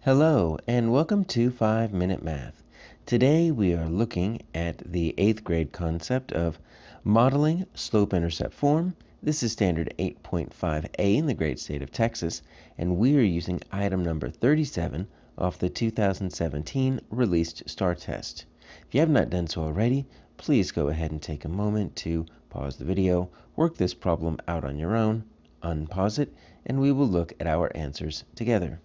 Hello and welcome to 5-Minute Math. Today we are looking at the 8th grade concept of modeling slope-intercept form. This is standard 8.5a in the great state of Texas, and we are using item number 37 off the 2017 released STAAR test. If you have not done so already, please go ahead and take a moment to pause the video, work this problem out on your own, unpause it, and we will look at our answers together.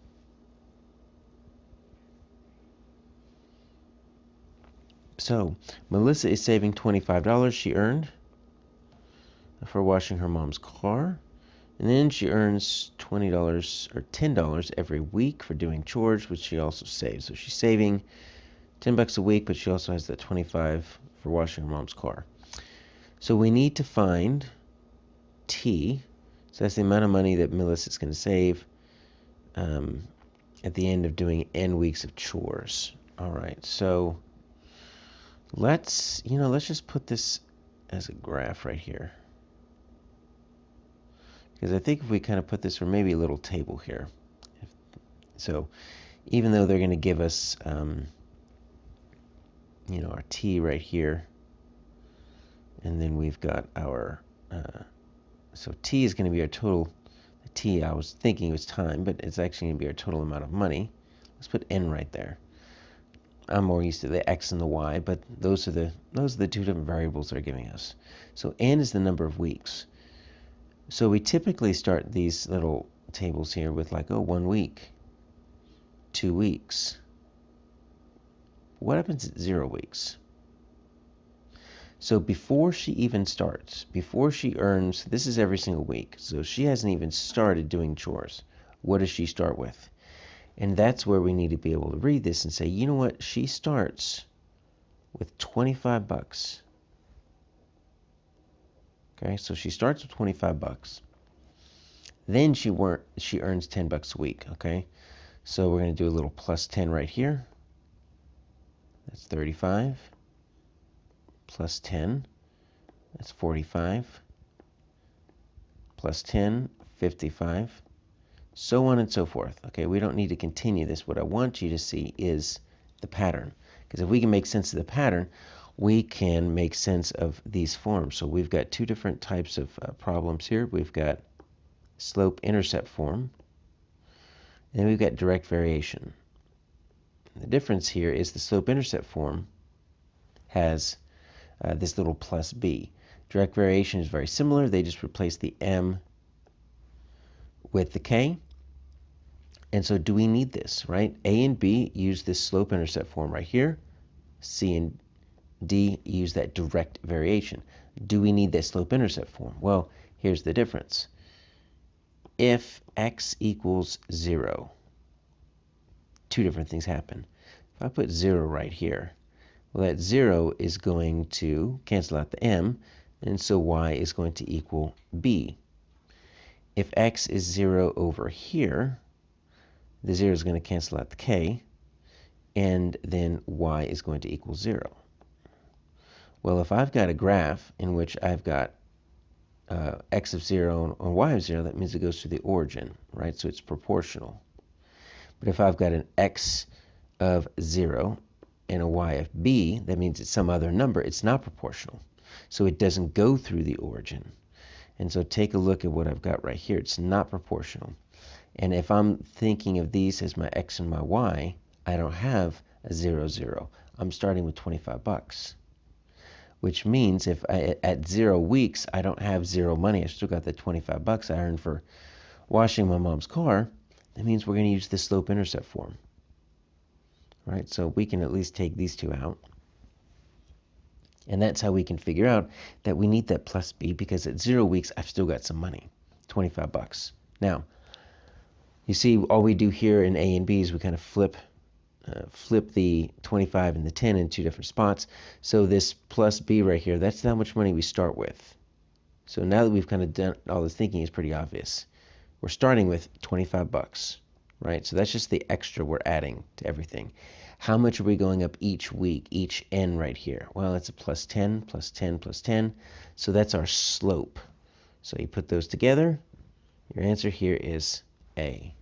So, Melissa is saving $25 she earned for washing her mom's car. And then she earns $20 or $10 every week for doing chores, which she also saves. So she's saving $10 a week, but she also has that $25 for washing her mom's car. So we need to find T. So that's the amount of money that Melissa is going to save at the end of doing N weeks of chores. All right, so let's just put this as a graph right here, because I think if we kind of put this, or maybe a little table here. So even though they're going to give us our t right here, and then we've got our so t is going to be our total. T, I was thinking it was time, but it's actually going to be our total amount of money. Let's put n right there. I'm more used to the x and the y, but those are the two different variables they're giving us. So n is the number of weeks. So we typically start these little tables here with like, 1 week, 2 weeks. What happens at 0 weeks? So before she even starts, before she earns, this is every single week, so she hasn't even started doing chores. What does she start with? And that's where we need to be able to read this and say, you know what? She starts with $25. Okay, so she starts with $25. Then she earns $10 a week. Okay, so we're going to do a little plus 10 right here. That's 35. Plus 10. That's 45. Plus 10, 55. So on and so forth. Okay, we don't need to continue this. What I want you to see is the pattern. Because if we can make sense of the pattern, we can make sense of these forms. So we've got two different types of problems here. We've got slope-intercept form, and then we've got direct variation. The difference here is the slope-intercept form has this little plus b. Direct variation is very similar. They just replace the m with the k. And so do we need this, right? A and B use this slope-intercept form right here. C and D use that direct variation. Do we need that slope-intercept form? Well, here's the difference. If x equals 0, two different things happen. If I put 0 right here, well, that 0 is going to cancel out the m, and so y is going to equal b. If x is 0 over here, the 0 is going to cancel out the k, and then y is going to equal 0. Well, if I've got a graph in which I've got x of 0 and y of 0, that means it goes to the origin, right? So it's proportional. But if I've got an x of 0 and a y of b, that means it's some other number. It's not proportional. So it doesn't go through the origin. And so take a look at what I've got right here. It's not proportional. And if I'm thinking of these as my x and my y, I don't have a 0, 0. I'm starting with $25. Which means if at 0 weeks, I don't have 0 money. I still got that $25 I earned for washing my mom's car. That means we're going to use the slope-intercept form. Right? So we can at least take these two out. And that's how we can figure out that we need that plus b, because at 0 weeks, I've still got some money, $25. Now, you see, all we do here in A and B is we kind of flip the 25 and the 10 in two different spots. So this plus b right here, that's how much money we start with. So now that we've kind of done all this thinking, it's pretty obvious. We're starting with $25, right? So that's just the extra we're adding to everything. How much are we going up each week, each n right here? Well, it's a plus 10, plus 10, plus 10. So that's our slope. So you put those together, your answer here is A.